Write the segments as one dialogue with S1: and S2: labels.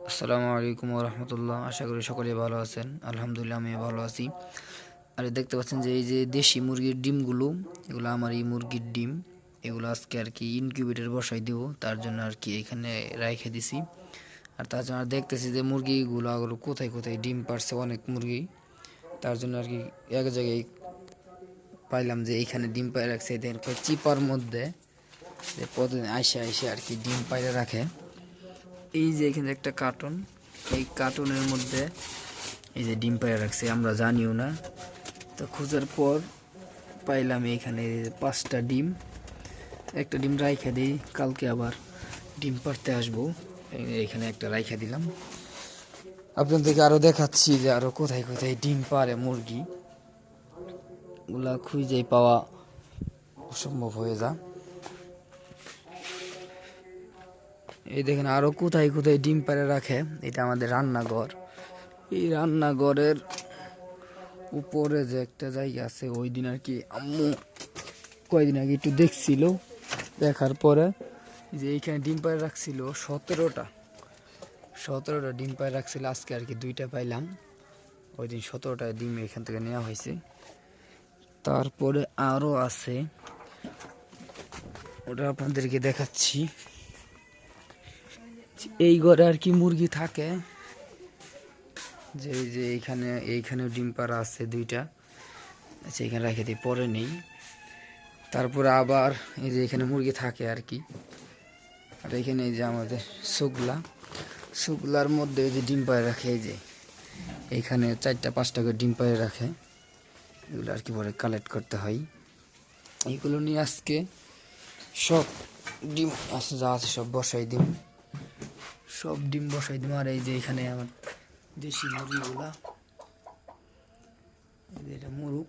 S1: আসসালামু আলাইকুম ওয়া রাহমাতুল্লাহ। আশা করি সকলেই ভালো আছেন। আলহামদুলিল্লাহ আমি ভালো আছি। আর দেখতে পাচ্ছেন যে এই যে দেশি মুরগির ডিমগুলো, এগুলো আমার এই মুরগির ডিম। এগুলো আজকে আর কি ইনকিউবেটর বসাই দিব, তার জন্য আর কি এখানে রেখে দিছি। আর তার জন্য দেখতেছি যে মুরগিগুলো কোথায় কোথায় ডিম পারছে, অনেক মুরগি। তার জন্য আর কি এক জায়গায় পাইলাম যে এইখানে ডিম পাইরে রাখছে, এদের চিপার মধ্যে যে প্রতিদিন আইসে আইসে আর কি ডিম পাইরে রাখে। এই যে এখানে একটা কার্টুন, এই কার্টুনের মধ্যে এই যে ডিম পাইরে রাখছে, আমরা জানিও না। তো খোঁজার পর পাইলাম এখানে 5টা ডিম। একটা ডিম রাইখা দিই, কালকে আবার ডিম পাড়তে আসবো। এখানে একটা রাইখা দিলাম। আপনাদেরকে আরো দেখাচ্ছি যে আরো কোথায় কোথায় ডিম পারে মুরগি, ওগুলা খুঁজে পাওয়া অসম্ভব হয়ে যা। এই দেখেন আরো কোথায় কোথায় ডিম পাড়ে রাখে। এটা আমাদের রান্নাঘর। এই রান্নাঘরের উপরে যে একটা জায়গা আছে, ওই দিন আর কি আম্মু কয়দিন আগে একটু দেখছিল, দেখার পরে যে এইখানে ডিম পাড়ে রাখছিল 17টা ডিম পাড়ে রাখছিল। আজকে আর কি 2টা পাইলাম। ওই দিন 17টা ডিম এখান থেকে নেওয়া হয়েছে। তারপরে আরো আছে, ওটা আপনাদেরকে দেখাচ্ছি। এই ঘরে আর কি মুরগি থাকে, যে যে এইখানেও ডিম পাড়া আছে 2টা। আচ্ছা, এখানে রেখে দিই, পরে নেই। তারপরে আবার এই যে এখানে মুরগি থাকে আর কি। আর এখানে এই যে আমাদের শুকলার মধ্যে এই যে ডিম পাড়ে রাখে, এই যে এইখানে 4টা 5টা করে ডিম পাড়ে রাখে। এগুলো আর কি পরে কালেক্ট করতে হয়। এইগুলো নিয়ে আজকে সব ডিম আছে যা আছে সব বসাই দিম, সব ডিম বসাই দিম। আর এই যে এখানে আমার দেশি মুরগিগুলা, এটা মুরগ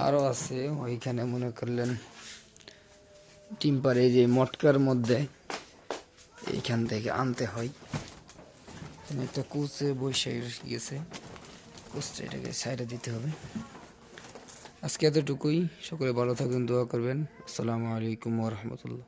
S1: আরো আছে ওইখানে, মনে করলেন ডিম পারে এই যে মটকার মধ্যে, এইখান থেকে আনতে হয়। একটা কুচে বসে গেছে, কুচটা এটাকে সাইডে দিতে হবে। আজকে এতটুকুই। সকলে ভালো থাকবেন, দোয়া করবেন। আসসালামু আলাইকুম ওয়া রাহমাতুল্লাহ।